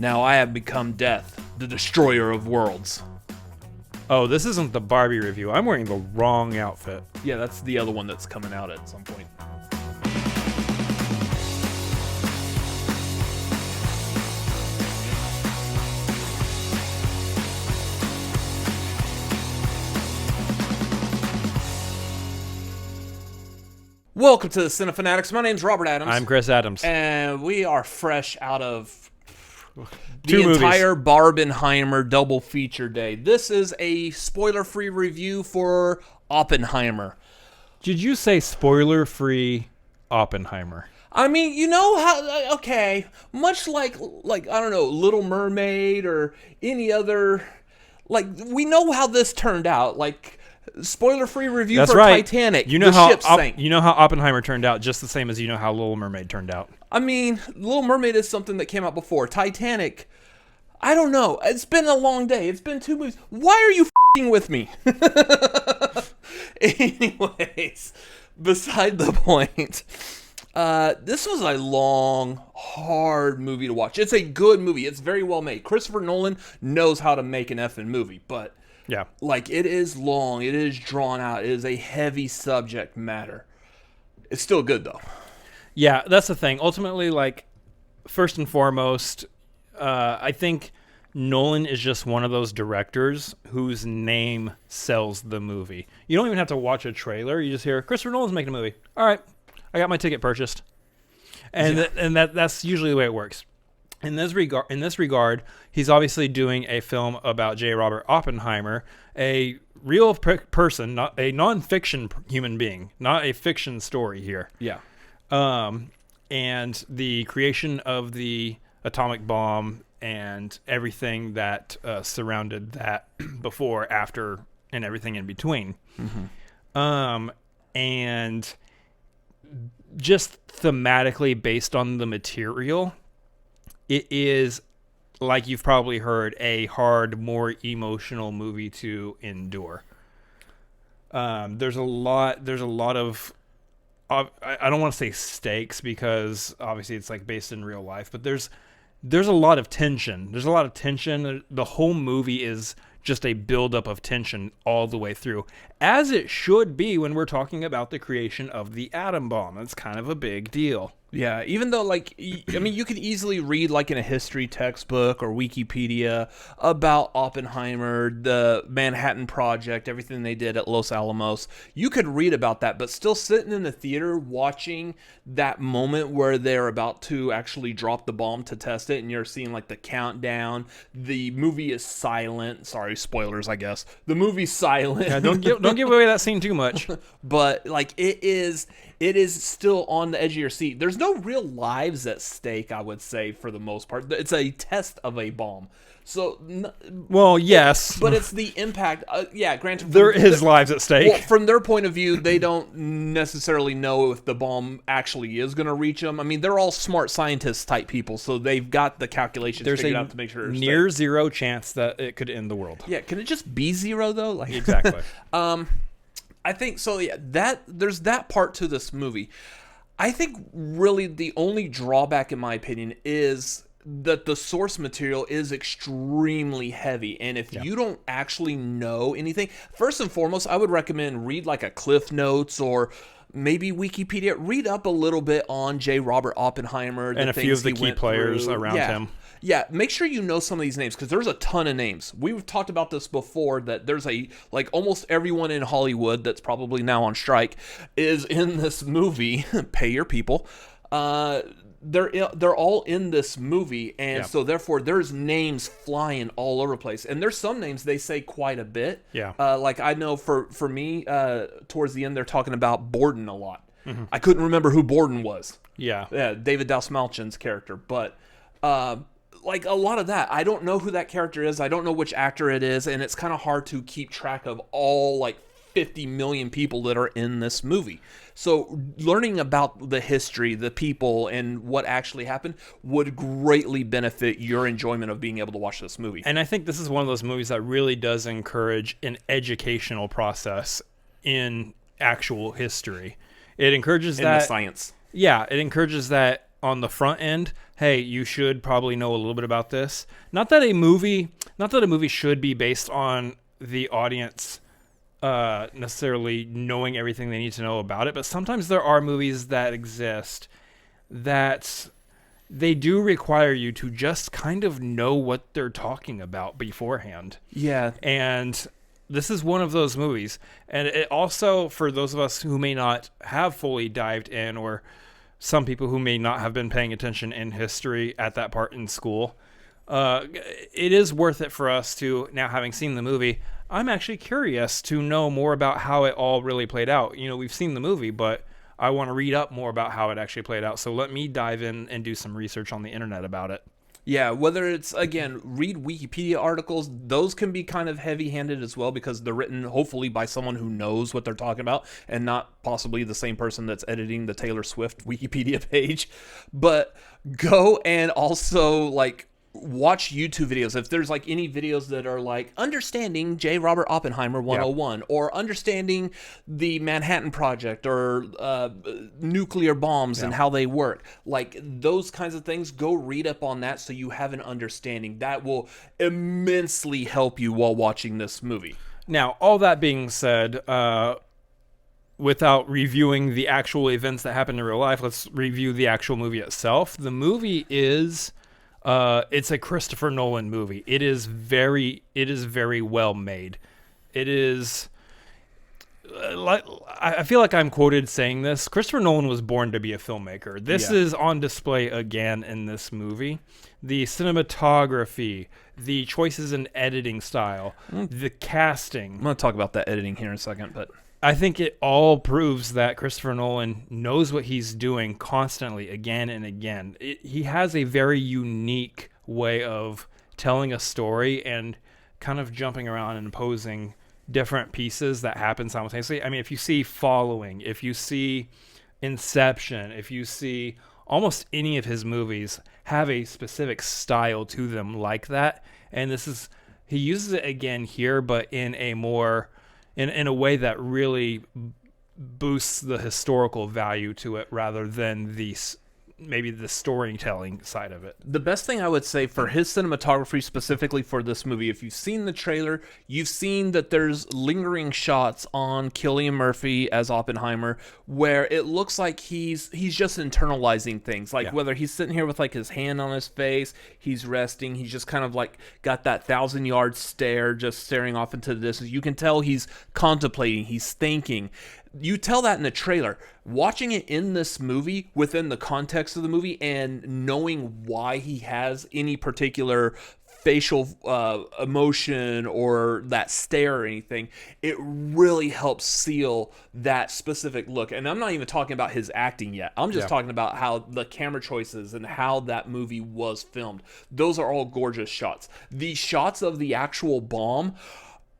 Now I have become death, the destroyer of worlds. Oh, this isn't the Barbie review. I'm wearing the wrong outfit. Yeah, that's the other one that's coming out at some point. Welcome to the Cinefanatics. My name's Robert Adams. I'm Chris Adams. And we are fresh out of Two the entire movies. Barbenheimer double feature day. This is a spoiler-free review for Oppenheimer. Did you say spoiler-free Oppenheimer? I mean, you know how, okay, much like I don't know, Little Mermaid or any other, like, we know how this turned out, like, spoiler-free review That's for right. Titanic, You know the how ship sank. You know how Oppenheimer turned out, just the same as you know how Little Mermaid turned out. I mean, Little Mermaid is something that came out before. Titanic, I don't know. It's been a long day. It's been 2 movies. Why are you f***ing with me? Anyways, beside the point, this was a long, hard movie to watch. It's a good movie. It's very well made. Christopher Nolan knows how to make an effing movie, but Yeah. like, it is long. It is drawn out. It is a heavy subject matter. It's still good, though. Yeah, that's the thing. Ultimately, like, first and foremost, I think Nolan is just one of those directors whose name sells the movie. You don't even have to watch a trailer. You just hear, Christopher Nolan's making a movie. All right, I got my ticket purchased. And that's usually the way it works. In this regard, he's obviously doing a film about J. Robert Oppenheimer, a real person, not a non-fiction human being, not a fiction story here. Yeah. And the creation of the atomic bomb and everything that surrounded that before, after, and everything in between. Mm-hmm. And just thematically based on the material, it is, like you've probably heard, a hard, more emotional movie to endure. There's a lot of, I don't want to say stakes, because obviously it's like based in real life, but there's a lot of tension. There's a lot of tension. The whole movie is just a buildup of tension all the way through, as it should be when we're talking about the creation of the atom bomb. It's kind of a big deal. Yeah, even though, like, I mean, you could easily read, like, in a history textbook or Wikipedia about Oppenheimer, the Manhattan Project, everything they did at Los Alamos. You could read about that, but still sitting in the theater watching that moment where they're about to actually drop the bomb to test it, and you're seeing, like, the countdown. The movie is silent. Sorry, spoilers, I guess. The movie's silent. Yeah, don't give away that scene too much. But, like, it is still on the edge of your seat. There's no real lives at stake, I would say, for the most part. It's a test of a bomb. So, well, yes. But it's the impact. Yeah, granted. There is lives at stake. Well, from their point of view, they don't necessarily know if the bomb actually is going to reach them. I mean, they're all smart scientists type people, so they've got the calculations figured out to make sure there's a near zero chance that it could end the world. Yeah, can it just be zero, though? Like, exactly. I think so. Yeah, there's that part to this movie. I think really the only drawback, in my opinion, is that the source material is extremely heavy, and if you don't actually know anything, first and foremost, I would recommend read like a Cliff Notes or maybe Wikipedia. Read up a little bit on J. Robert Oppenheimer and a few of the key players around him. Yeah, make sure you know some of these names, because there's a ton of names. We've talked about this before, that there's like almost everyone in Hollywood that's probably now on strike is in this movie. Pay your people. They're all in this movie, and so therefore there's names flying all over the place. And there's some names they say quite a bit. Yeah. Like I know for me, towards the end they're talking about Borden a lot. Mm-hmm. I couldn't remember who Borden was. Yeah. Yeah, David Dastmalchian's character, but like a lot of that, I don't know who that character is. I don't know which actor it is, and it's kind of hard to keep track of all like 50 million people that are in this movie. So learning about the history, the people, and what actually happened would greatly benefit your enjoyment of being able to watch this movie. And I think this is one of those movies that really does encourage an educational process in actual history. It encourages in the science. Yeah, it encourages that on the front end, hey, you should probably know a little bit about this. Not that a movie should be based on the audience necessarily knowing everything they need to know about it, but sometimes there are movies that exist that they do require you to just kind of know what they're talking about beforehand. Yeah. And this is one of those movies. And it also, for those of us who may not have fully dived in, or some people who may not have been paying attention in history at that part in school, it is worth it for us to, now having seen the movie, I'm actually curious to know more about how it all really played out. You know, we've seen the movie, but I want to read up more about how it actually played out. So let me dive in and do some research on the internet about it. Yeah, whether it's, again, read Wikipedia articles, those can be kind of heavy-handed as well because they're written hopefully by someone who knows what they're talking about and not possibly the same person that's editing the Taylor Swift Wikipedia page. But go and also, like, watch YouTube videos. If there's like any videos that are like understanding J. Robert Oppenheimer 101 or understanding the Manhattan Project or nuclear bombs and how they work, like those kinds of things, go read up on that so you have an understanding. That will immensely help you while watching this movie. Now, all that being said, without reviewing the actual events that happened in real life, let's review the actual movie itself. The movie is it's a Christopher Nolan movie. It is very well made. It is like, I feel like I'm quoted saying this. Christopher Nolan was born to be a filmmaker. This is on display again in this movie. The cinematography, the choices in editing style, the casting. I'm going to talk about that editing here in a second, but I think it all proves that Christopher Nolan knows what he's doing constantly, again and again. He has a very unique way of telling a story and kind of jumping around and imposing different pieces that happen simultaneously. I mean, if you see Following, if you see Inception, if you see almost any of his movies have a specific style to them like that. And he uses it again here, but in a more... in a way that really boosts the historical value to it rather than maybe the storytelling side of it. The best thing I would say for his cinematography specifically for this movie, if you've seen the trailer, you've seen that there's lingering shots on Cillian Murphy as Oppenheimer where it looks like he's just internalizing things. Like whether he's sitting here with like his hand on his face, he's resting, he's just kind of like got that 1,000-yard stare just staring off into the distance. You can tell he's contemplating, he's thinking. You tell that in the trailer. Watching it in this movie, within the context of the movie, and knowing why he has any particular facial emotion or that stare or anything, it really helps seal that specific look. And I'm not even talking about his acting yet. I'm just talking about how the camera choices and how that movie was filmed. Those are all gorgeous shots. The shots of the actual bomb,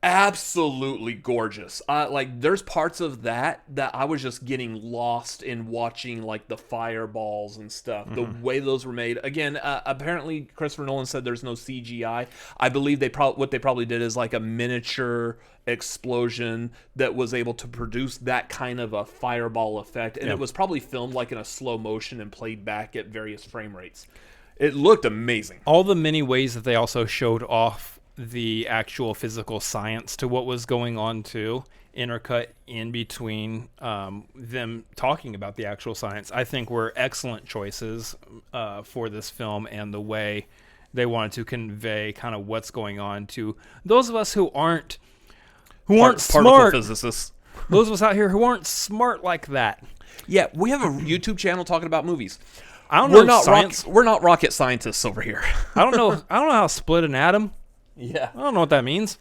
absolutely gorgeous. Like there's parts of that I was just getting lost in watching, like the fireballs and stuff. The way those were made. Again, apparently Christopher Nolan said there's no CGI. I believe what they probably did is like a miniature explosion that was able to produce that kind of a fireball effect, and it was probably filmed like in a slow motion and played back at various frame rates. It looked amazing. All the many ways that they also showed off the actual physical science to what was going on too, intercut in between them talking about the actual science, I think were excellent choices for this film and the way they wanted to convey kind of what's going on to those of us who aren't smart. Particle physicists. Those of us out here who aren't smart like that. Yeah, we have a YouTube channel talking about movies. I don't know science. We're not rocket scientists over here. I don't know how to split an atom. Yeah. I don't know what that means.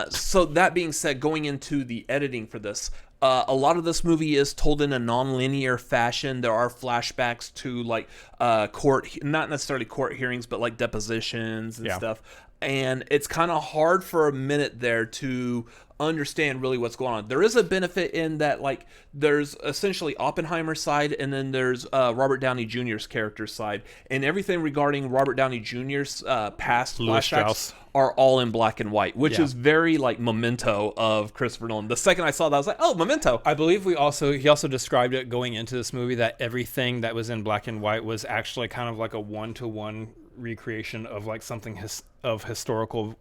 So that being said, going into the editing for this, a lot of this movie is told in a non-linear fashion. There are flashbacks to like not necessarily court hearings, but like depositions and stuff. And it's kind of hard for a minute there to understand really what's going on. There is a benefit in that, like, there's essentially Oppenheimer's side, and then there's Robert Downey Jr.'s character's side, and everything regarding Robert Downey Jr.'s past Louis flashbacks Strauss. are all in black and white, which is very like Memento of Christopher Nolan. The second I saw that, I was like, oh, Memento. I believe he also described it going into this movie that everything that was in black and white was actually kind of like a one-to-one recreation of like something of historical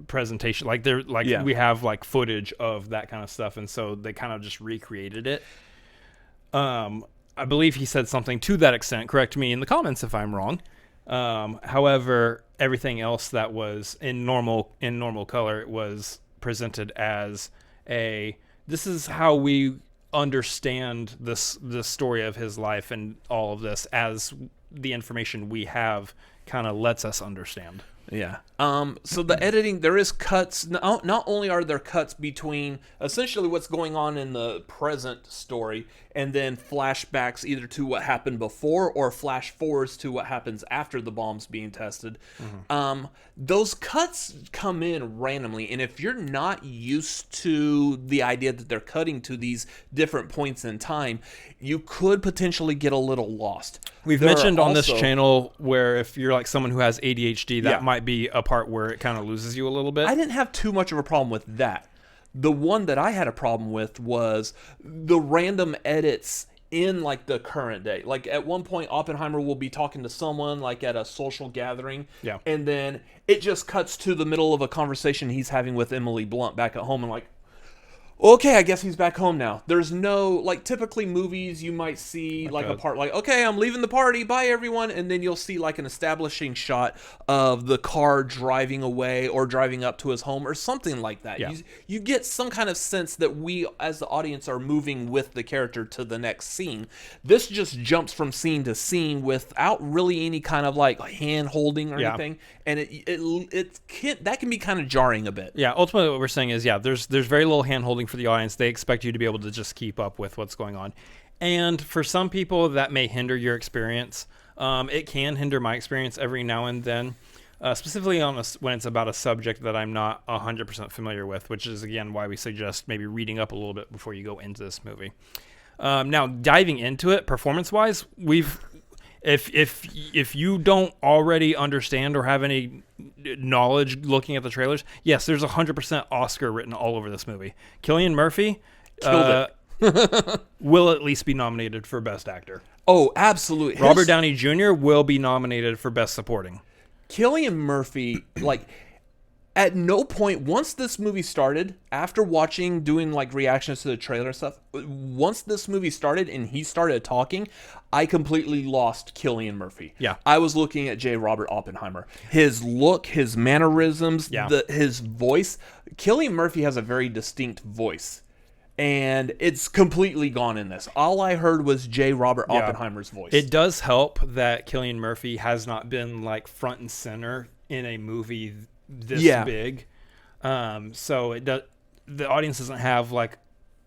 presentation. Like we have like footage of that kind of stuff, and so they kind of just recreated it. I believe he said something to that extent. Correct me in the comments if I'm wrong. However, everything else that was in normal color was presented as this is how we understand the story of his life and all of this, as the information we have kind of lets us understand. Yeah. So the editing, there is cuts. Not only are there cuts between essentially what's going on in the present story and then flashbacks either to what happened before or flash forwards to what happens after the bomb's being tested. Those cuts come in randomly, and if you're not used to the idea that they're cutting to these different points in time, you could potentially get a little lost. We've mentioned on this channel where if you're like someone who has ADHD, that might be a part where it kind of loses you a little bit. I didn't have too much of a problem with that. The one that I had a problem with was the random edits in like the current day. Like at one point, Oppenheimer will be talking to someone like at a social gathering. Yeah. And then it just cuts to the middle of a conversation he's having with Emily Blunt back at home, and like, okay, I guess he's back home now. There's no, like, typically movies you might see like a part, like, okay, I'm leaving the party, bye everyone, and then you'll see like an establishing shot of the car driving away or driving up to his home or something like that. Yeah. You get some kind of sense that we as the audience are moving with the character to the next scene. This just jumps from scene to scene without really any kind of like hand holding or anything, and that can be kind of jarring a bit. Yeah, ultimately what we're saying is, there's very little hand holding for the audience. They expect you to be able to just keep up with what's going on. And for some people, that may hinder your experience. It can hinder my experience every now and then, specifically when it's about a subject that I'm not 100% familiar with, which is, again, why we suggest maybe reading up a little bit before you go into this movie. Now, diving into it, performance-wise, if you don't already understand or have any knowledge looking at the trailers, yes, there's 100% Oscar written all over this movie. Cillian Murphy Killed it. will at least be nominated for Best Actor. Oh, absolutely. Robert Downey Jr. will be nominated for Best Supporting. Cillian Murphy, like, at no point, once this movie started, after doing like reactions to the trailer and stuff, once this movie started and he started talking, I completely lost Cillian Murphy. Yeah. I was looking at J. Robert Oppenheimer. His look, his mannerisms, his voice. Cillian Murphy has a very distinct voice, and it's completely gone in this. All I heard was J. Robert Oppenheimer's voice. It does help that Cillian Murphy has not been like front and center in a movie this big, so the audience doesn't have like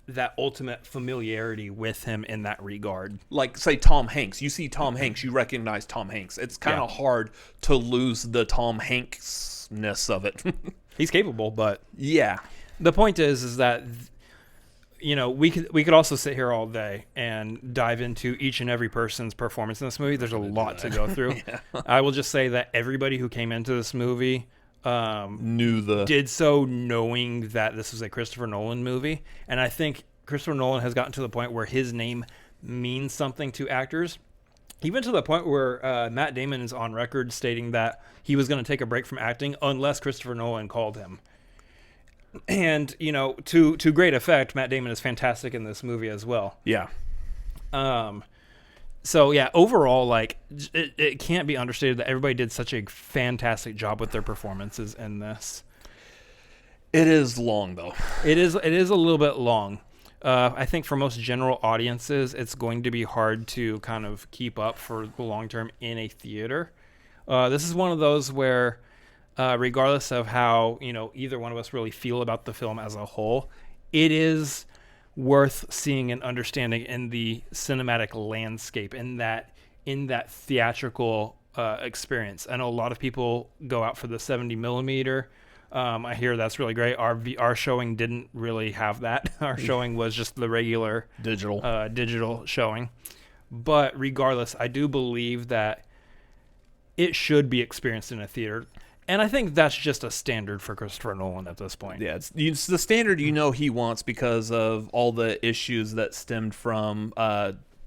that ultimate familiarity with him in that regard. Like, say, Tom Hanks. You see Tom Hanks, you recognize Tom Hanks. It's kind of hard to lose the Tom Hanks-ness of it. He's capable, but yeah. The point is that we could also sit here all day and dive into each and every person's performance in this movie. There's a lot to go through. I will just say that everybody who came into this movie did so knowing that this was a Christopher Nolan movie, and I think Christopher Nolan has gotten to the point where his name means something to actors, even to the point where Matt Damon is on record stating that he was going to take a break from acting unless Christopher Nolan called him. And to great effect, Matt Damon is fantastic in this movie as well. Yeah. So yeah, overall, like it can't be understated that everybody did such a fantastic job with their performances in this. It is long though. It is a little bit long. I think for most general audiences, it's going to be hard to kind of keep up for the long term in a theater. This is one of those where, regardless of how either one of us really feel about the film as a whole, it is worth seeing and understanding in the cinematic landscape, in that theatrical experience. I know a lot of people go out for the 70 millimeter I hear that's really great. Our showing didn't really have that. Our showing was just the regular digital showing. But regardless, I do believe that it should be experienced in a theater. And I think that's just a standard for Christopher Nolan at this point. Yeah, it's the standard he wants because of all the issues that stemmed from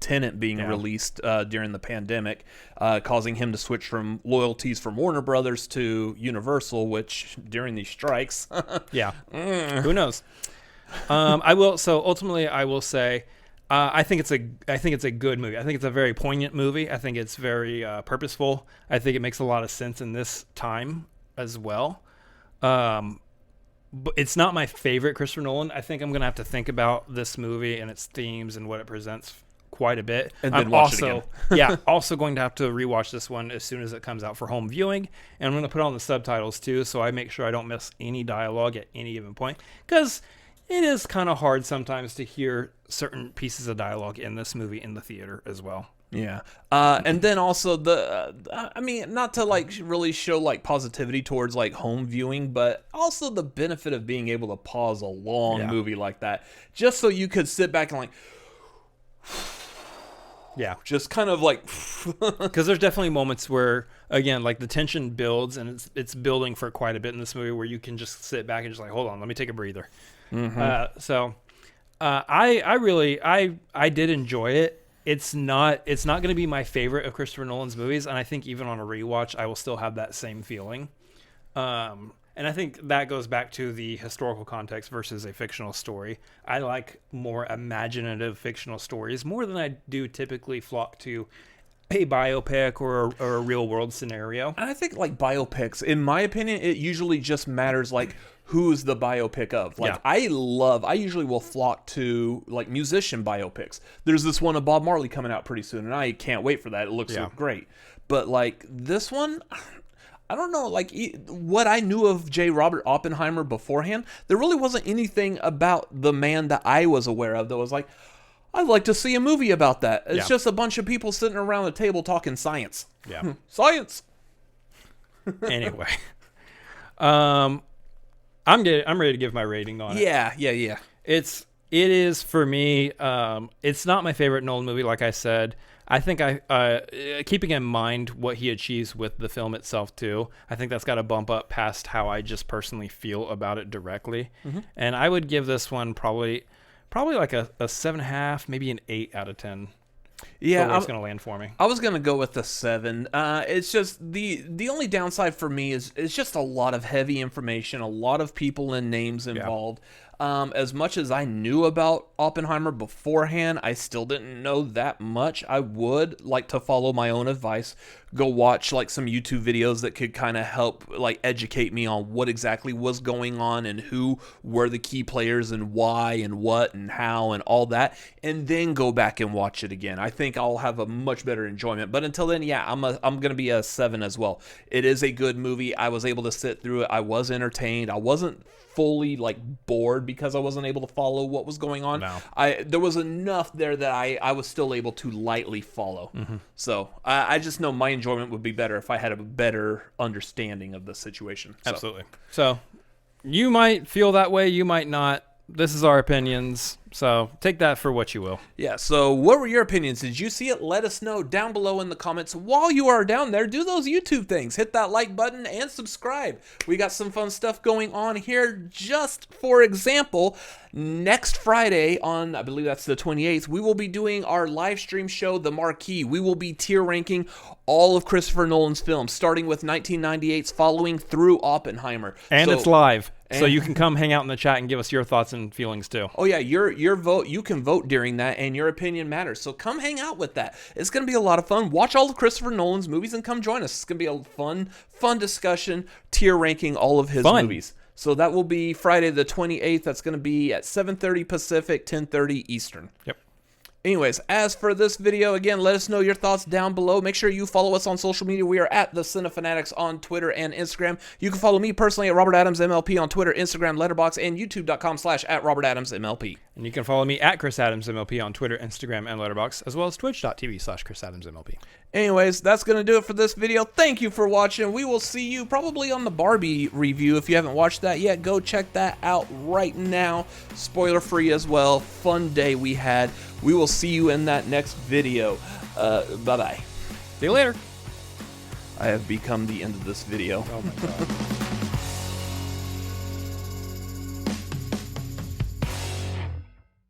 Tenet being released during the pandemic, causing him to switch from loyalties from Warner Brothers to Universal, which during these strikes... Who knows? Ultimately, I will say... I think it's a good movie. I think it's a very poignant movie. I think it's very purposeful. I think it makes a lot of sense in this time as well. But it's not my favorite Christopher Nolan. I think I'm gonna have to think about this movie and its themes and what it presents quite a bit. And then watch it again. Also going to have to rewatch this one as soon as it comes out for home viewing. And I'm going to put on the subtitles too, so I make sure I don't miss any dialogue at any given point. Because it is kind of hard sometimes to hear certain pieces of dialogue in this movie in the theater as well. Yeah. And then also not to like really show like positivity towards like home viewing, but also the benefit of being able to pause a long movie like that, just so you could sit back and like, just kind of like, because there's definitely moments where, again, like the tension builds and it's building for quite a bit in this movie where you can just sit back and just like, hold on, let me take a breather. I did enjoy it. It's not going to be my favorite of Christopher Nolan's movies, and I think even on a rewatch, I will still have that same feeling. And I think that goes back to the historical context versus a fictional story. I like more imaginative fictional stories more than I do typically flock to a biopic or a real world scenario. And I think like biopics, in my opinion, it usually just matters like who's the biopic of. Like I usually will flock to like musician biopics. There's this one of Bob Marley coming out pretty soon, and I can't wait for that. It looks great. But like this one, I don't know, like what I knew of J. Robert Oppenheimer beforehand, there really wasn't anything about the man that I was aware of that was like, I'd like to see a movie about that. It's just a bunch of people sitting around a table talking science. Yeah. Science. Anyway. I'm ready to give my rating on it. Yeah. It is for me, it's not my favorite Nolan movie, like I said. I think keeping in mind what he achieves with the film itself too, I think that's got to bump up past how I just personally feel about it directly. And I would give this one probably like a 7.5, maybe an 8 out of 10. Yeah, where it's going to land for me. I was going to go with a 7. It's just the only downside for me is it's just a lot of heavy information, a lot of people and names involved. As much as I knew about Oppenheimer beforehand, I still didn't know that much. I would like to follow my own advice, go watch like some YouTube videos that could kind of help like educate me on what exactly was going on and who were the key players and why and what and how and all that, and then go back and watch it again. I think I'll have a much better enjoyment. But until then, I'm going to be a 7 as well. It is a good movie. I was able to sit through it. I was entertained. I wasn't fully like bored because I wasn't able to follow what was going on. No. There was enough there that I was still able to lightly follow. So I just know my enjoyment would be better if I had a better understanding of the situation. Absolutely. So you might feel that way, you might not. This is our opinions, so take that for what you will. Yeah, so what were your opinions? Did you see it? Let us know down below in the comments. While you are down there, do those YouTube things. Hit that like button and subscribe. We got some fun stuff going on here. Just for example, next Friday on, I believe that's the 28th, we will be doing our live stream show, The Marquee. We will be tier ranking all of Christopher Nolan's films, starting with 1998's following through Oppenheimer. And it's live. So you can come hang out in the chat and give us your thoughts and feelings too. Oh yeah, your vote, you can vote during that, and your opinion matters. So come hang out with that. It's going to be a lot of fun. Watch all of Christopher Nolan's movies and come join us. It's going to be a fun discussion, tier ranking all of his movies. So that will be Friday the 28th. That's going to be at 7:30 Pacific, 10:30 Eastern. Yep. Anyways, as for this video, again, let us know your thoughts down below. Make sure you follow us on social media. We are at The Cinefanatics on Twitter and Instagram. You can follow me personally at Robert Adams MLP on Twitter, Instagram, Letterboxd, and YouTube.com/@RobertAdamsMLP. And you can follow me at Chris Adams MLP on Twitter, Instagram, and Letterboxd, as well as twitch.tv/Chris Adams MLP. Anyways, that's going to do it for this video. Thank you for watching. We will see you probably on the Barbie review. If you haven't watched that yet, go check that out right now. Spoiler free as well. Fun day we had. We will see you in that next video. Bye-bye. See you later. I have become the end of this video. Oh my god.